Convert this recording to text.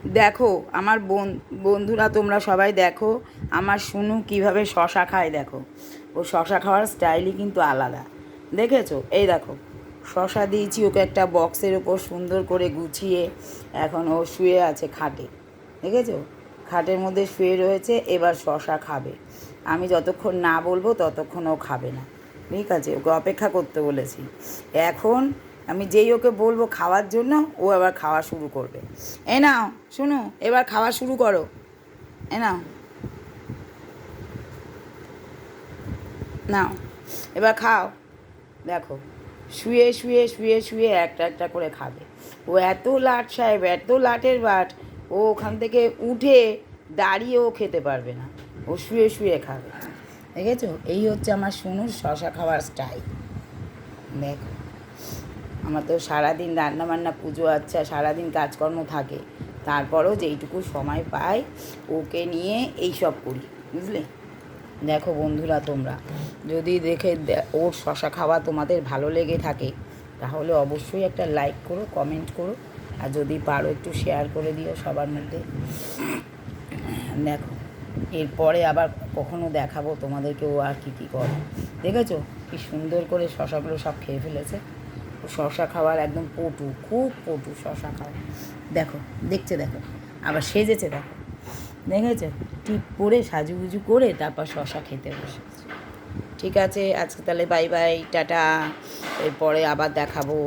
দেখো আমার বন্ধুরা, তোমরা সবাই দেখো আমার শুনু কিভাবে শশা খায়। দেখো, ও শশা খাওয়ার স্টাইলই কিন্তু আলাদা। দেখেছো? এই দেখো, শশা দিয়েছি ওকে একটা বক্সের ওপর সুন্দর করে গুছিয়ে। এখন ও শুয়ে আছে খাটে। দেখেছো? খাটের মধ্যে শুয়ে রয়েছে। এবার শশা খাবে। আমি যতক্ষণ না বলবো ততক্ষণ ও খাবে না। ঠিক আছে? ওকে অপেক্ষা করতে বলেছি। এখন আমি যেই ওকে বলবো খাওয়ার জন্য, ও আবার খাওয়া শুরু করবে। এ নাও শুনো, এবার খাওয়া শুরু করো। এ নাও, নাও, এবার খাও। দেখো, শুয়ে শুয়ে শুয়ে শুয়ে একটা একটা করে খাবে। ও এত লাট সাহেব, এত লাটের বাট, ও ওখান থেকে উঠে দাঁড়িয়েও খেতে পারবে না। ও শুয়ে শুয়ে খাবে। দেখেছো? এই হচ্ছে আমার শুনুর শশা খাওয়ার স্টাইল। দেখো, আমার তো সারাদিন রান্নাবান্না, পুজো আচ্ছা, সারাদিন কাজকর্ম থাকে। তারপরেও যেইটুকু সময় পাই ওকে নিয়ে এই সব করি। বুঝলে? দেখো বন্ধুরা, তোমরা যদি ওর শশা খাওয়া তোমাদের ভালো লেগে থাকে তাহলে অবশ্যই একটা লাইক করো, কমেন্ট করো, আর যদি পারো একটু শেয়ার করে দিও সবার মধ্যে। দেখো, এরপরে আবার কখনো দেখাবো তোমাদেরকে ও আর কী কী করে। দেখেছো কি সুন্দর করে শশাগুলো সব খেয়ে ফেলেছে। ও শশা খাওয়ার একদম পটু, খুব পটু শশা খাওয়া। দেখো, দেখছে, দেখো আবার সেজেছে। দেখো, দেখেছো? টিপ পরে সাজুগুজু করে তারপর শশা খেতে বসেছে। ঠিক আছে, আজকে তাহলে বাই বাই, টাটা। এরপরে আবার দেখাবো।